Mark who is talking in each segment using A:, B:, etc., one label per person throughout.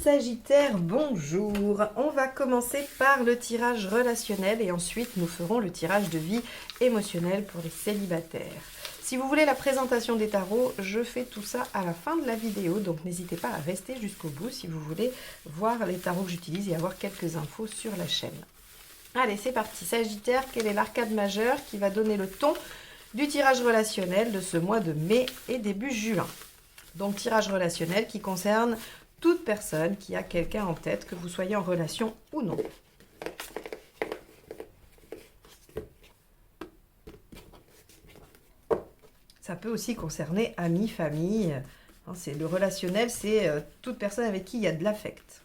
A: Sagittaire, bonjour. On va commencer par le tirage relationnel et ensuite nous ferons le tirage de vie émotionnelle pour les célibataires. Si vous voulez la présentation des tarots, je fais tout ça à la fin de la vidéo, donc n'hésitez pas à rester jusqu'au bout si vous voulez voir les tarots que j'utilise et avoir quelques infos sur la chaîne. Allez, c'est parti. Sagittaire, quel est l'arcade majeur qui va donner le ton du tirage relationnel de ce mois de mai et début juin? Donc tirage relationnel qui concerne toute personne qui a quelqu'un en tête, que vous soyez en relation ou non. Ça peut aussi concerner amis, famille. C'est le relationnel, c'est toute personne avec qui il y a de l'affect.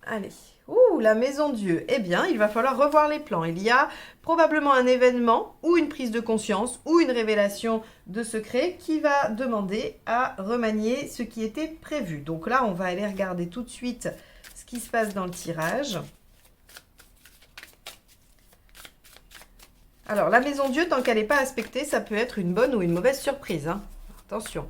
A: Allez. Ouh, la maison Dieu. Eh bien, il va falloir revoir les plans. Il y a probablement un événement ou une prise de conscience ou une révélation de secret qui va demander à remanier ce qui était prévu. Donc là, on va aller regarder tout de suite ce qui se passe dans le tirage. Alors, la maison Dieu, tant qu'elle n'est pas aspectée, ça peut être une bonne ou une mauvaise surprise. Hein. Attention.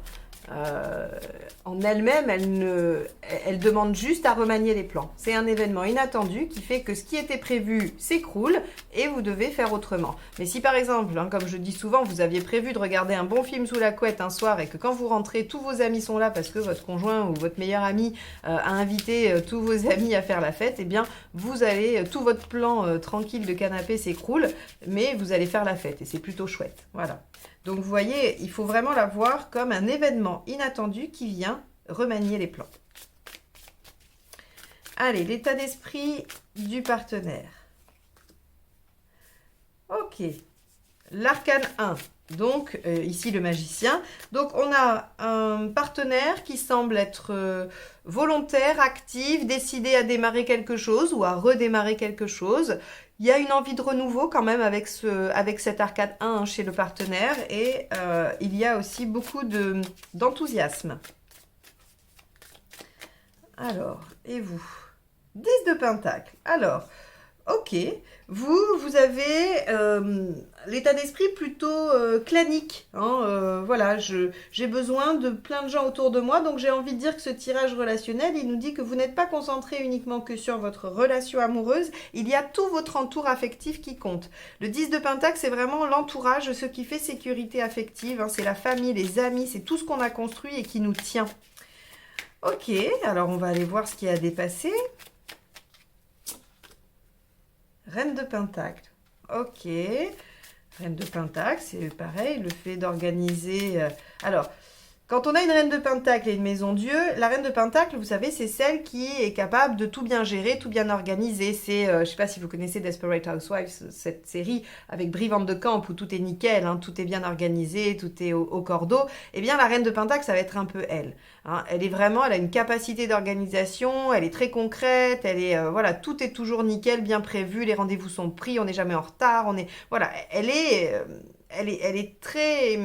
A: En elle-même, elle demande juste à remanier les plans. C'est un événement inattendu qui fait que ce qui était prévu s'écroule et vous devez faire autrement. Mais si par exemple, comme je dis souvent, vous aviez prévu de regarder un bon film sous la couette un soir et que quand vous rentrez, tous vos amis sont là parce que votre conjoint ou votre meilleur ami a invité tous vos amis à faire la fête, eh bien, vous allez, tout votre plan tranquille de canapé s'écroule, mais vous allez faire la fête et c'est plutôt chouette. Voilà. Donc, vous voyez, il faut vraiment la voir comme un événement inattendu qui vient remanier les plans. Allez, l'état d'esprit du partenaire. Ok. L'arcane 1. Donc, ici, le magicien. Donc, on a un partenaire qui semble être volontaire, actif, décidé à démarrer quelque chose ou à redémarrer quelque chose. Il y a une envie de renouveau quand même avec cet arcade 1 chez le partenaire et il y a aussi beaucoup d'enthousiasme. Alors, et vous? 10 de pentacle. Alors, ok, vous avez l'état d'esprit plutôt clanique. Hein, voilà, j'ai besoin de plein de gens autour de moi, donc j'ai envie de dire que ce tirage relationnel, il nous dit que vous n'êtes pas concentré uniquement que sur votre relation amoureuse, il y a tout votre entour affectif qui compte. Le 10 de pentacle, c'est vraiment l'entourage, ce qui fait sécurité affective, hein, c'est la famille, les amis, c'est tout ce qu'on a construit et qui nous tient. Ok, alors on va aller voir ce qui a dépassé. Reine de pentacle, ok. Reine de pentacle, c'est pareil, le fait d'organiser... Alors, quand on a une reine de pentacle et une maison Dieu, la reine de pentacle, vous savez, c'est celle qui est capable de tout bien gérer, tout bien organiser. C'est, je ne sais pas si vous connaissez Desperate Housewives, cette série avec Brie Van de Camp où tout est nickel, hein, tout est bien organisé, tout est au cordeau. Eh bien, la reine de pentacle, ça va être un peu elle. Hein. Elle a une capacité d'organisation, elle est très concrète, voilà, tout est toujours nickel, bien prévu, les rendez-vous sont pris, on n'est jamais en retard, voilà, elle est très...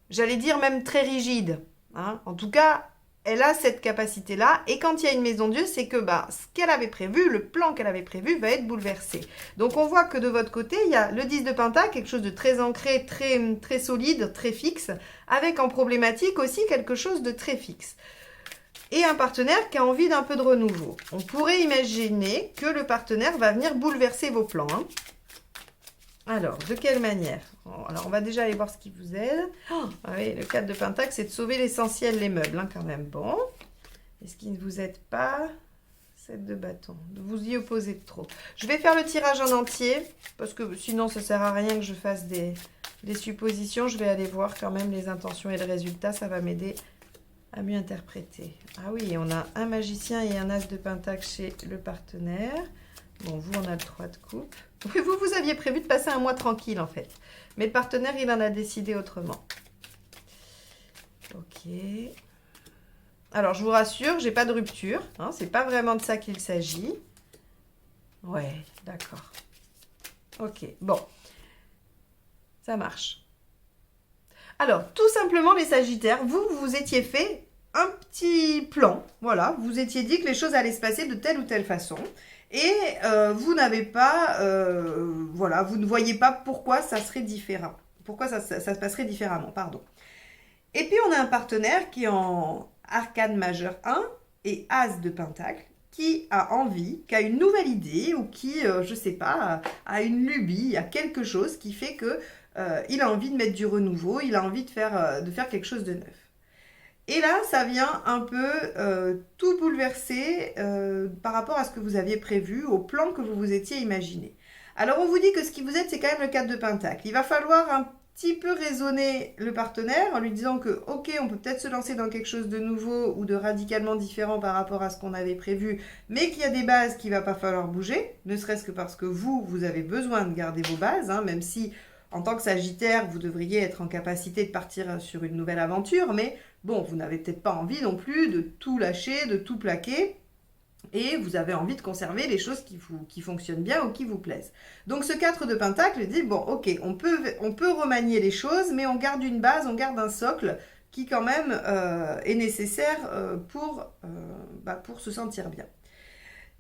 A: J'allais dire même très rigide. Hein. En tout cas, elle a cette capacité-là. Et quand il y a une maison Dieu, c'est que ce qu'elle avait prévu, le plan qu'elle avait prévu va être bouleversé. Donc, on voit que de votre côté, il y a le 10 de pentacle, quelque chose de très ancré, très, très solide, très fixe, avec en problématique aussi quelque chose de très fixe. Et un partenaire qui a envie d'un peu de renouveau. On pourrait imaginer que le partenaire va venir bouleverser vos plans. Hein. Alors, de quelle manière? Alors, on va déjà aller voir ce qui vous aide. Oh, oui, le 4 de pentacle, c'est de sauver l'essentiel, les meubles, hein, quand même. Bon. Et ce qui ne vous aide pas? 7 de bâton. De vous y opposer de trop. Je vais faire le tirage en entier, parce que sinon, ça ne sert à rien que je fasse des suppositions. Je vais aller voir quand même les intentions et le résultat. Ça va m'aider à mieux interpréter. Ah oui, on a un magicien et un as de pentacle chez le partenaire. Bon, vous, on a le 3 de coupe. Vous aviez prévu de passer un mois tranquille, en fait. Mais le partenaire, il en a décidé autrement. Ok. Alors, je vous rassure, j'ai pas de rupture. Hein, c'est pas vraiment de ça qu'il s'agit. Ouais, d'accord. Ok, bon. Ça marche. Alors, tout simplement, les Sagittaires, vous étiez fait un petit plan. Voilà, vous étiez dit que les choses allaient se passer de telle ou telle façon. Et vous n'avez pas, voilà, vous ne voyez pas pourquoi ça serait différent. Pourquoi ça se passerait différemment, pardon. Et puis, on a un partenaire qui est en arcane majeur 1 et As de Pentacle qui a envie, qui a une nouvelle idée ou qui, je sais pas, a une lubie, a quelque chose qui fait que il a envie de mettre du renouveau, il a envie de faire quelque chose de neuf. Et là, ça vient un peu tout bouleverser par rapport à ce que vous aviez prévu, au plan que vous vous étiez imaginé. Alors, on vous dit que ce qui vous aide, c'est quand même le 4 de Pentacle. Il va falloir un petit peu raisonner le partenaire en lui disant que, ok, on peut peut-être se lancer dans quelque chose de nouveau ou de radicalement différent par rapport à ce qu'on avait prévu, mais qu'il y a des bases qu'il ne va pas falloir bouger, ne serait-ce que parce que vous avez besoin de garder vos bases, hein, même si en tant que Sagittaire, vous devriez être en capacité de partir sur une nouvelle aventure, mais bon, vous n'avez peut-être pas envie non plus de tout lâcher, de tout plaquer, et vous avez envie de conserver les choses qui fonctionnent bien ou qui vous plaisent. Donc ce 4 de Pentacle dit, bon, ok, on peut remanier les choses, mais on garde une base, on garde un socle qui quand même est nécessaire pour se sentir bien.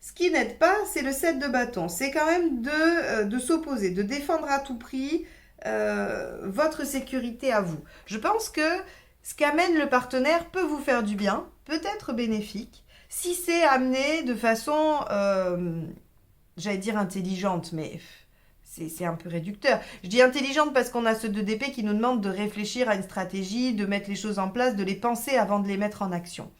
A: Ce qui n'aide pas, c'est le 7 de bâton. C'est quand même de s'opposer, de défendre à tout prix votre sécurité à vous. Je pense que ce qu'amène le partenaire peut vous faire du bien, peut être bénéfique, si c'est amené de façon, j'allais dire intelligente, mais c'est un peu réducteur. Je dis intelligente parce qu'on a ce 2 d'épée qui nous demande de réfléchir à une stratégie, de mettre les choses en place, de les penser avant de les mettre en action.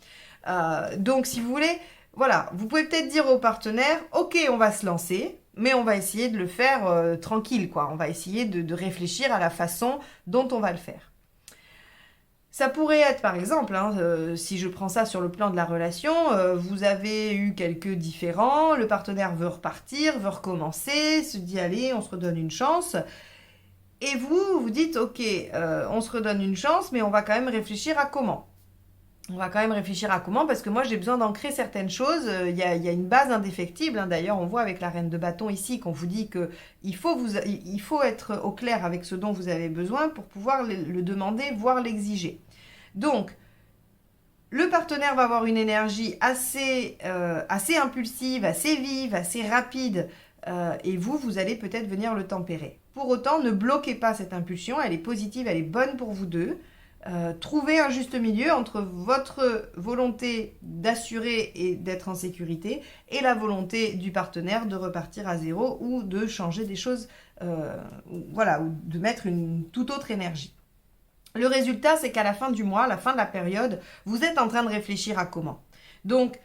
A: Donc si vous voulez, voilà, vous pouvez peut-être dire au partenaire, ok, on va se lancer, mais on va essayer de le faire tranquille, quoi. On va essayer de réfléchir à la façon dont on va le faire. Ça pourrait être, par exemple, si je prends ça sur le plan de la relation, vous avez eu quelques différends, le partenaire veut repartir, veut recommencer, se dit, allez, on se redonne une chance. Et vous dites, ok, on se redonne une chance, mais on va quand même réfléchir à comment. On va quand même réfléchir à comment, parce que moi j'ai besoin d'ancrer certaines choses. Il y a une base indéfectible. D'ailleurs, on voit avec la reine de bâton ici qu'on vous dit qu'il faut être au clair avec ce dont vous avez besoin pour pouvoir le demander, voire l'exiger. Donc, le partenaire va avoir une énergie assez impulsive, assez vive, assez rapide, et vous allez peut-être venir le tempérer. Pour autant, ne bloquez pas cette impulsion, elle est positive, elle est bonne pour vous deux. Trouvez un juste milieu entre votre volonté d'assurer et d'être en sécurité et la volonté du partenaire de repartir à zéro ou de changer des choses, ou de mettre une toute autre énergie. Le résultat, c'est qu'à la fin du mois, à la fin de la période, vous êtes en train de réfléchir à comment. Donc,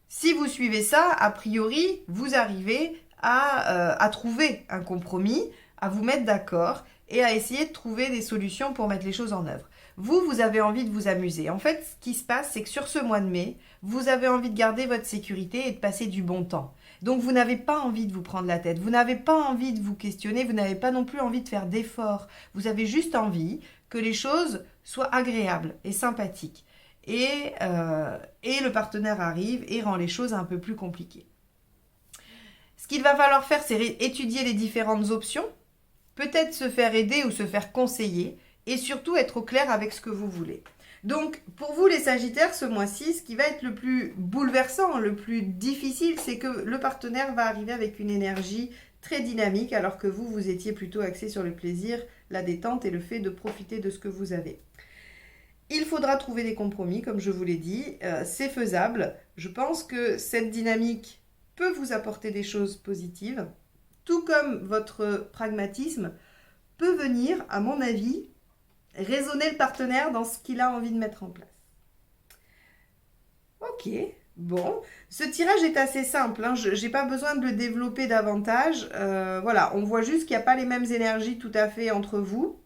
A: si vous suivez ça, a priori, vous arrivez à trouver un compromis, à vous mettre d'accord et à essayer de trouver des solutions pour mettre les choses en œuvre. Vous avez envie de vous amuser. En fait, ce qui se passe, c'est que sur ce mois de mai, vous avez envie de garder votre sécurité et de passer du bon temps. Donc, vous n'avez pas envie de vous prendre la tête. Vous n'avez pas envie de vous questionner. Vous n'avez pas non plus envie de faire d'efforts. Vous avez juste envie que les choses soient agréables et sympathiques. Et le partenaire arrive et rend les choses un peu plus compliquées. Ce qu'il va falloir faire, c'est étudier les différentes options, peut-être se faire aider ou se faire conseiller, et surtout être au clair avec ce que vous voulez. Donc, pour vous les Sagittaires, ce mois-ci, ce qui va être le plus bouleversant, le plus difficile, c'est que le partenaire va arriver avec une énergie très dynamique, alors que vous étiez plutôt axé sur le plaisir, la détente et le fait de profiter de ce que vous avez. Il faudra trouver des compromis, comme je vous l'ai dit, c'est faisable. Je pense que cette dynamique peut vous apporter des choses positives, tout comme votre pragmatisme peut venir, à mon avis, raisonner le partenaire dans ce qu'il a envie de mettre en place. Ok, bon, ce tirage est assez simple, je n'ai pas besoin de le développer davantage. Voilà, on voit juste qu'il n'y a pas les mêmes énergies tout à fait entre vous.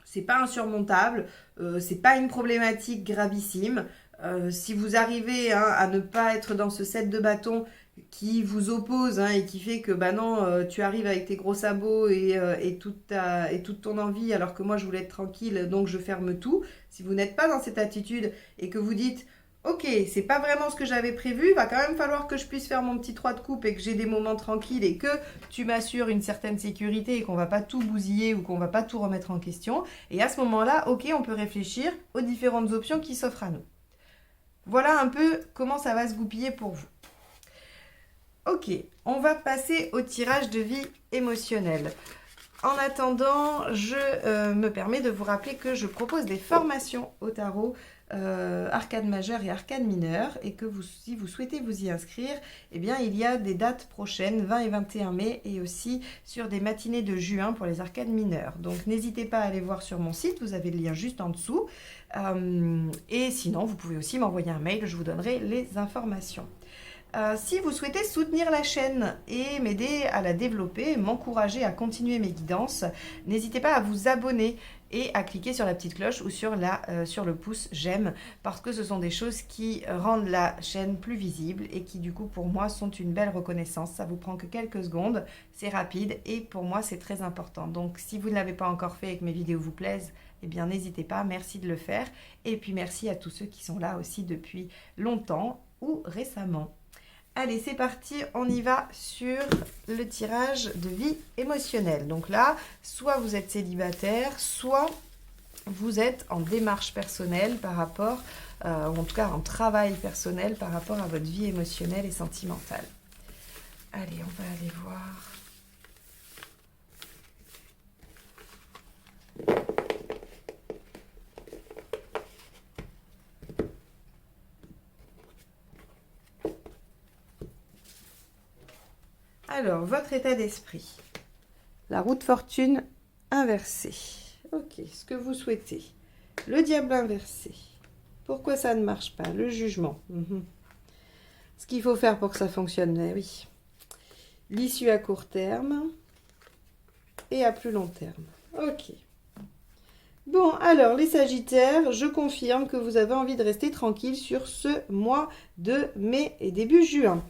A: C'est pas insurmontable, c'est pas une problématique gravissime. Si vous arrivez à ne pas être dans ce 7 de bâton qui vous oppose et qui fait que tu arrives avec tes gros sabots et toute ton envie alors que moi je voulais être tranquille donc je ferme tout. Si vous n'êtes pas dans cette attitude et que vous dites ok, c'est pas vraiment ce que j'avais prévu, il va quand même falloir que je puisse faire mon petit 3 de coupe et que j'ai des moments tranquilles et que tu m'assures une certaine sécurité et qu'on va pas tout bousiller ou qu'on va pas tout remettre en question. Et à ce moment-là, ok, on peut réfléchir aux différentes options qui s'offrent à nous. Voilà un peu comment ça va se goupiller pour vous. Ok, on va passer au tirage de vie émotionnelle. En attendant, je me permets de vous rappeler que je propose des formations au tarot arcane majeure et arcane mineure et que si vous souhaitez vous y inscrire, eh bien, il y a des dates prochaines, 20 et 21 mai, et aussi sur des matinées de juin pour les arcanes mineures. Donc n'hésitez pas à aller voir sur mon site, vous avez le lien juste en dessous. Et sinon, vous pouvez aussi m'envoyer un mail, je vous donnerai les informations. Si vous souhaitez soutenir la chaîne et m'aider à la développer, m'encourager à continuer mes guidances, n'hésitez pas à vous abonner et à cliquer sur la petite cloche ou sur le pouce j'aime, parce que ce sont des choses qui rendent la chaîne plus visible et qui du coup pour moi sont une belle reconnaissance. Ça vous prend que quelques secondes, c'est rapide et pour moi c'est très important. Donc si vous ne l'avez pas encore fait et que mes vidéos vous plaisent, eh bien n'hésitez pas, merci de le faire. Et puis merci à tous ceux qui sont là aussi depuis longtemps ou récemment. Allez, c'est parti, on y va sur le tirage de vie émotionnelle. Donc là, soit vous êtes célibataire, soit vous êtes en démarche personnelle par rapport, ou en tout cas en travail personnel par rapport à votre vie émotionnelle et sentimentale. Allez, on va aller voir. Alors, votre état d'esprit. La roue de fortune inversée. Ok, ce que vous souhaitez. Le diable inversé. Pourquoi ça ne marche pas? Le jugement. Ce qu'il faut faire pour que ça fonctionne, oui. L'issue à court terme et à plus long terme. Ok. Bon, alors, les Sagittaires, je confirme que vous avez envie de rester tranquille sur ce mois de mai et début juin.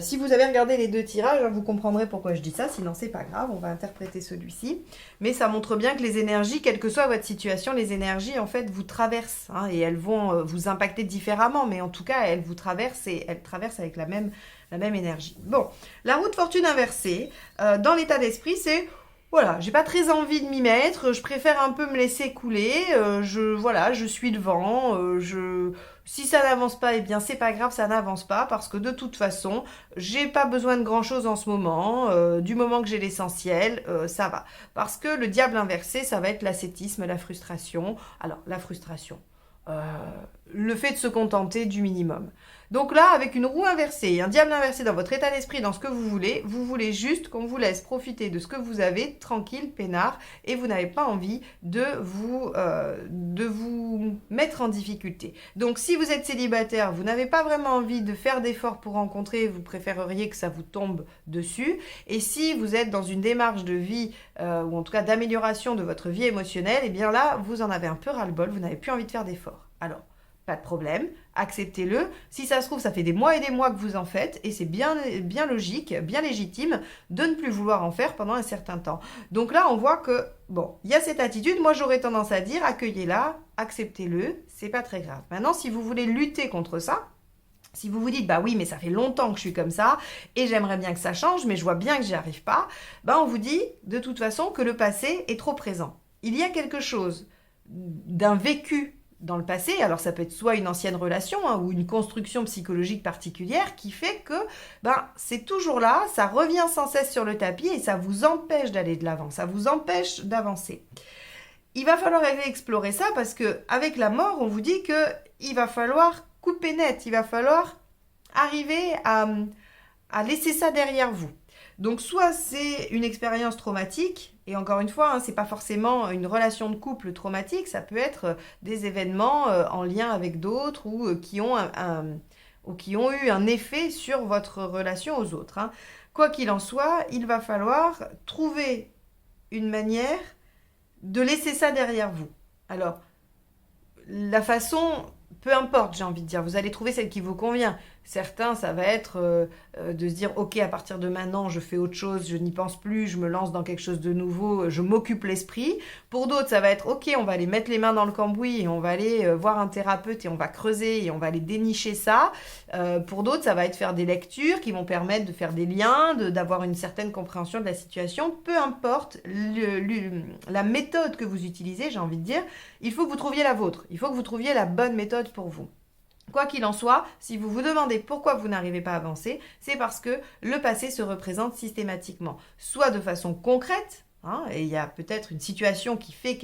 A: Si vous avez regardé les deux tirages, vous comprendrez pourquoi je dis ça, sinon c'est pas grave, on va interpréter celui-ci. Mais ça montre bien que les énergies, quelle que soit votre situation, les énergies en fait vous traversent et elles vont vous impacter différemment, mais en tout cas elles vous traversent et elles traversent avec la même énergie. Bon, la roue de fortune inversée, dans l'état d'esprit, c'est... Voilà, j'ai pas très envie de m'y mettre, je préfère un peu me laisser couler, je suis le vent, si ça n'avance pas, eh bien c'est pas grave, ça n'avance pas, parce que de toute façon, j'ai pas besoin de grand chose en ce moment, du moment que j'ai l'essentiel, ça va. Parce que le diable inversé, ça va être l'ascétisme, la frustration. Alors, la frustration, le fait de se contenter du minimum. Donc là, avec une roue inversée et un diable inversé dans votre état d'esprit, dans ce que vous voulez juste qu'on vous laisse profiter de ce que vous avez, tranquille, peinard, et vous n'avez pas envie de vous mettre en difficulté. Donc si vous êtes célibataire, vous n'avez pas vraiment envie de faire d'efforts pour rencontrer, vous préféreriez que ça vous tombe dessus. Et si vous êtes dans une démarche de vie, ou en tout cas d'amélioration de votre vie émotionnelle, eh bien là, vous en avez un peu ras-le-bol, vous n'avez plus envie de faire d'efforts. Alors, pas de problème, acceptez-le. Si ça se trouve, ça fait des mois et des mois que vous en faites et c'est bien logique, bien légitime de ne plus vouloir en faire pendant un certain temps. Donc là, on voit que, bon, il y a cette attitude. Moi, j'aurais tendance à dire, accueillez-la, acceptez-le, c'est pas très grave. Maintenant, si vous voulez lutter contre ça, si vous vous dites, bah oui, mais ça fait longtemps que je suis comme ça et j'aimerais bien que ça change, mais je vois bien que j'y arrive pas, bah on vous dit de toute façon que le passé est trop présent. Il y a quelque chose d'un vécu dans le passé, alors ça peut être soit une ancienne relation ou une construction psychologique particulière qui fait que c'est toujours là, ça revient sans cesse sur le tapis et ça vous empêche d'aller de l'avant, ça vous empêche d'avancer. Il va falloir aller explorer ça parce que avec la mort, on vous dit que il va falloir couper net, il va falloir arriver à laisser ça derrière vous. Donc soit c'est une expérience traumatique, et encore une fois, c'est pas forcément une relation de couple traumatique, ça peut être des événements en lien avec d'autres ou qui ont eu un effet sur votre relation aux autres. Quoi qu'il en soit, il va falloir trouver une manière de laisser ça derrière vous. Alors, la façon, peu importe, j'ai envie de dire, vous allez trouver celle qui vous convient. Certains, ça va être de se dire, ok, à partir de maintenant, je fais autre chose, je n'y pense plus, je me lance dans quelque chose de nouveau, je m'occupe l'esprit. Pour d'autres, ça va être, ok, on va aller mettre les mains dans le cambouis et on va aller voir un thérapeute et on va creuser et on va aller dénicher ça. Pour d'autres, ça va être faire des lectures qui vont permettre de faire des liens, d'avoir une certaine compréhension de la situation. Peu importe la méthode que vous utilisez, j'ai envie de dire, il faut que vous trouviez la vôtre. Il faut que vous trouviez la bonne méthode pour vous. Quoi qu'il en soit, si vous vous demandez pourquoi vous n'arrivez pas à avancer, c'est parce que le passé se représente systématiquement, soit de façon concrète, hein, et il y a peut-être une situation qui fait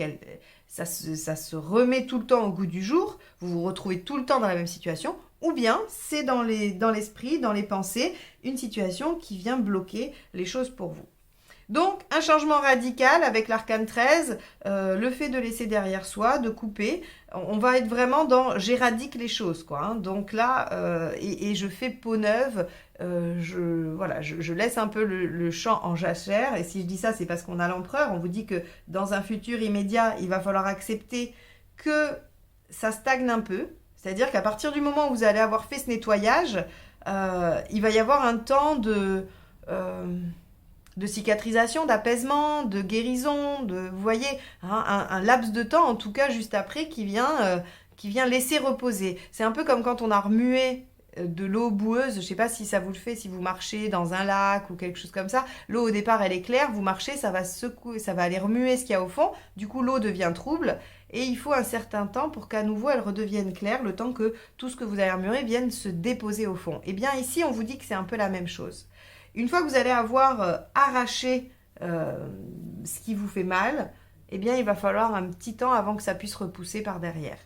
A: ça se remet tout le temps au goût du jour, vous vous retrouvez tout le temps dans la même situation, ou bien c'est dans l'esprit, dans les pensées, une situation qui vient bloquer les choses pour vous. Donc, un changement radical avec l'arcane 13, le fait de laisser derrière soi, de couper, on va être vraiment dans j'éradique les choses, quoi. Hein. Donc là, et je fais peau neuve, je laisse un peu le champ en jachère. Et si je dis ça, c'est parce qu'on a l'empereur. On vous dit que dans un futur immédiat, il va falloir accepter que ça stagne un peu. C'est-à-dire qu'à partir du moment où vous allez avoir fait ce nettoyage, il va y avoir un temps de cicatrisation, d'apaisement, de guérison, vous voyez, hein, un laps de temps, en tout cas juste après, qui vient laisser reposer. C'est un peu comme quand on a remué de l'eau boueuse, je ne sais pas si ça vous le fait, si vous marchez dans un lac ou quelque chose comme ça, l'eau au départ elle est claire, vous marchez, ça va secouer, ça va aller remuer ce qu'il y a au fond, du coup l'eau devient trouble, et il faut un certain temps pour qu'à nouveau elle redevienne claire, le temps que tout ce que vous avez remué vienne se déposer au fond. Et bien ici on vous dit que c'est un peu la même chose. Une fois que vous allez avoir arraché ce qui vous fait mal, eh bien, il va falloir un petit temps avant que ça puisse repousser par derrière.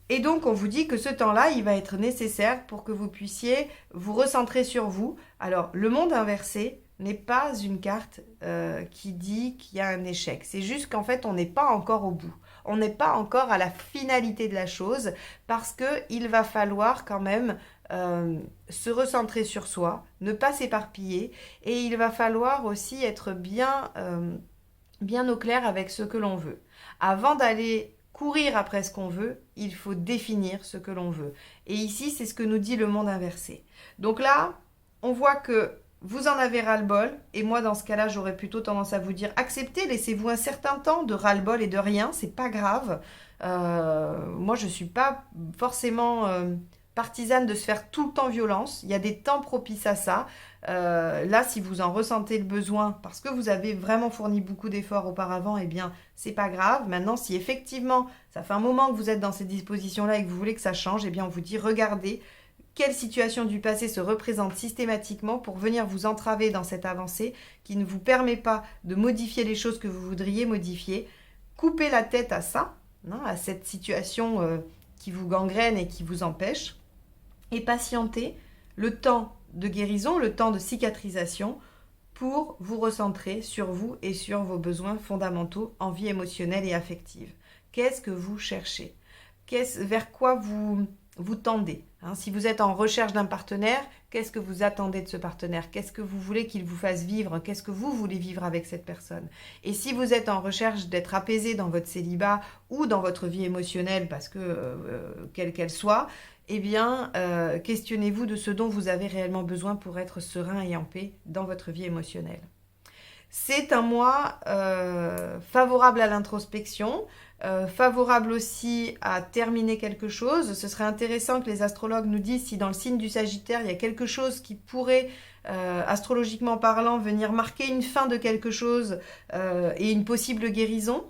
A: Et donc, on vous dit que ce temps-là, il va être nécessaire pour que vous puissiez vous recentrer sur vous. Alors, le monde inversé n'est pas une carte qui dit qu'il y a un échec. C'est juste qu'en fait, on n'est pas encore au bout. On n'est pas encore à la finalité de la chose parce qu'il va falloir quand même se recentrer sur soi, ne pas s'éparpiller et il va falloir aussi être bien au clair avec ce que l'on veut. Avant d'aller courir après ce qu'on veut, il faut définir ce que l'on veut. Et ici, c'est ce que nous dit le monde inversé. Donc là, on voit que vous en avez ras-le-bol, et moi dans ce cas-là, j'aurais plutôt tendance à vous dire acceptez, laissez-vous un certain temps de ras-le-bol et de rien, c'est pas grave. Moi, je suis pas forcément partisane de se faire tout le temps violence. Il y a des temps propices à ça. Là, si vous en ressentez le besoin, parce que vous avez vraiment fourni beaucoup d'efforts auparavant, eh bien, c'est pas grave. Maintenant, si effectivement, ça fait un moment que vous êtes dans ces dispositions-là et que vous voulez que ça change, eh bien, on vous dit, regardez quelle situation du passé se représente systématiquement pour venir vous entraver dans cette avancée qui ne vous permet pas de modifier les choses que vous voudriez modifier. Coupez la tête à ça, hein, à cette situation qui vous gangrène et qui vous empêche. Et patienter le temps de guérison, le temps de cicatrisation pour vous recentrer sur vous et sur vos besoins fondamentaux en vie émotionnelle et affective. Qu'est-ce que vous cherchez ? Vers quoi vous tendez, hein? Si vous êtes en recherche d'un partenaire, qu'est-ce que vous attendez de ce partenaire? Qu'est-ce que vous voulez qu'il vous fasse vivre? Qu'est-ce que vous voulez vivre avec cette personne? Et si vous êtes en recherche d'être apaisé dans votre célibat ou dans votre vie émotionnelle, parce que quelle qu'elle soit, eh bien, questionnez-vous de ce dont vous avez réellement besoin pour être serein et en paix dans votre vie émotionnelle. C'est un mois favorable à l'introspection, favorable aussi à terminer quelque chose. Ce serait intéressant que les astrologues nous disent si dans le signe du Sagittaire, il y a quelque chose qui pourrait, astrologiquement parlant, venir marquer une fin de quelque chose et une possible guérison.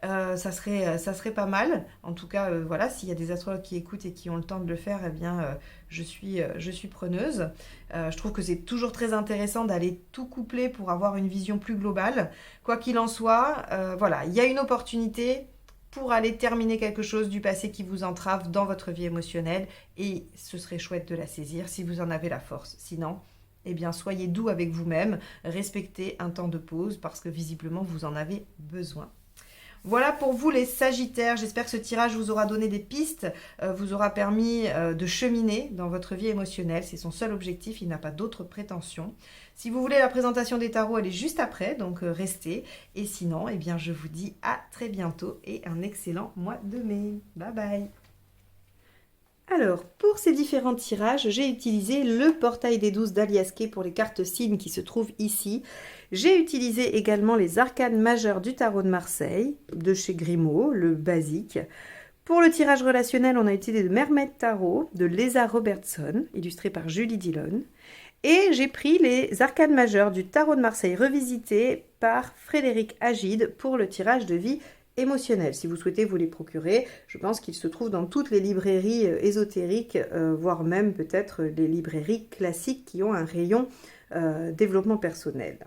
A: Ça serait pas mal. En tout cas, voilà, s'il y a des astrologues qui écoutent et qui ont le temps de le faire, eh bien, je suis preneuse. Je trouve que c'est toujours très intéressant d'aller tout coupler pour avoir une vision plus globale. Quoi qu'il en soit, voilà, il y a une opportunité pour aller terminer quelque chose du passé qui vous entrave dans votre vie émotionnelle et ce serait chouette de la saisir si vous en avez la force. Sinon, eh bien, soyez doux avec vous-même, respectez un temps de pause parce que visiblement, vous en avez besoin. Voilà pour vous les Sagittaires, j'espère que ce tirage vous aura donné des pistes, vous aura permis de cheminer dans votre vie émotionnelle, c'est son seul objectif, il n'a pas d'autres prétentions. Si vous voulez la présentation des tarots, elle est juste après, donc restez. Et sinon, eh bien, je vous dis à très bientôt et un excellent mois de mai. Bye bye. Alors, pour ces différents tirages, j'ai utilisé le portail des 12 d'Alias Kay pour les cartes signes qui se trouvent ici. J'ai utilisé également les arcanes majeures du tarot de Marseille, de chez Grimaud, le basique. Pour le tirage relationnel, on a utilisé le Mermaid Tarot de Lesa Robertson, illustré par Julie Dillon. Et j'ai pris les arcanes majeures du tarot de Marseille revisité par Frédéric Agide pour le tirage de vie émotionnel. Si vous souhaitez vous les procurer, je pense qu'ils se trouvent dans toutes les librairies ésotériques, voire même peut-être les librairies classiques qui ont un rayon développement personnel.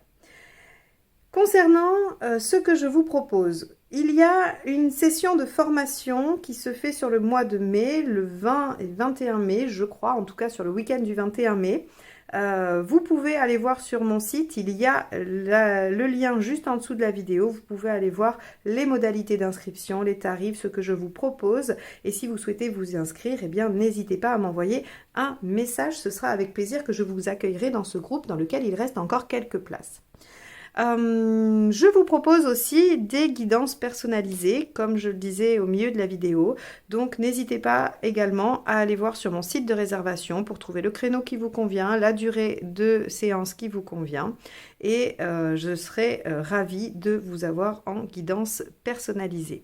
A: Concernant ce que je vous propose, il y a une session de formation qui se fait sur le mois de mai, le 20 et 21 mai, je crois, en tout cas sur le week-end du 21 mai. Vous pouvez aller voir sur mon site, il y a le lien juste en dessous de la vidéo. Vous pouvez aller voir les modalités d'inscription, les tarifs, ce que je vous propose. Et si vous souhaitez vous y inscrire, eh bien n'hésitez pas à m'envoyer un message. Ce sera avec plaisir que je vous accueillerai dans ce groupe dans lequel il reste encore quelques places. Je vous propose aussi des guidances personnalisées, comme je le disais au milieu de la vidéo. Donc n'hésitez pas également à aller voir sur mon site de réservation pour trouver le créneau qui vous convient, la durée de séance qui vous convient. Et je serai ravie de vous avoir en guidance personnalisée.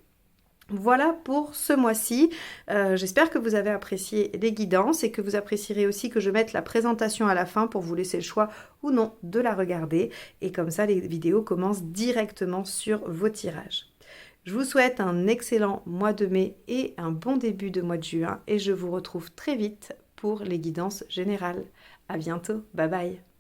A: Voilà pour ce mois-ci. J'espère que vous avez apprécié les guidances et que vous apprécierez aussi que je mette la présentation à la fin pour vous laisser le choix ou non de la regarder. Et comme ça, les vidéos commencent directement sur vos tirages. Je vous souhaite un excellent mois de mai et un bon début de mois de juin. Et je vous retrouve très vite pour les guidances générales. À bientôt. Bye bye.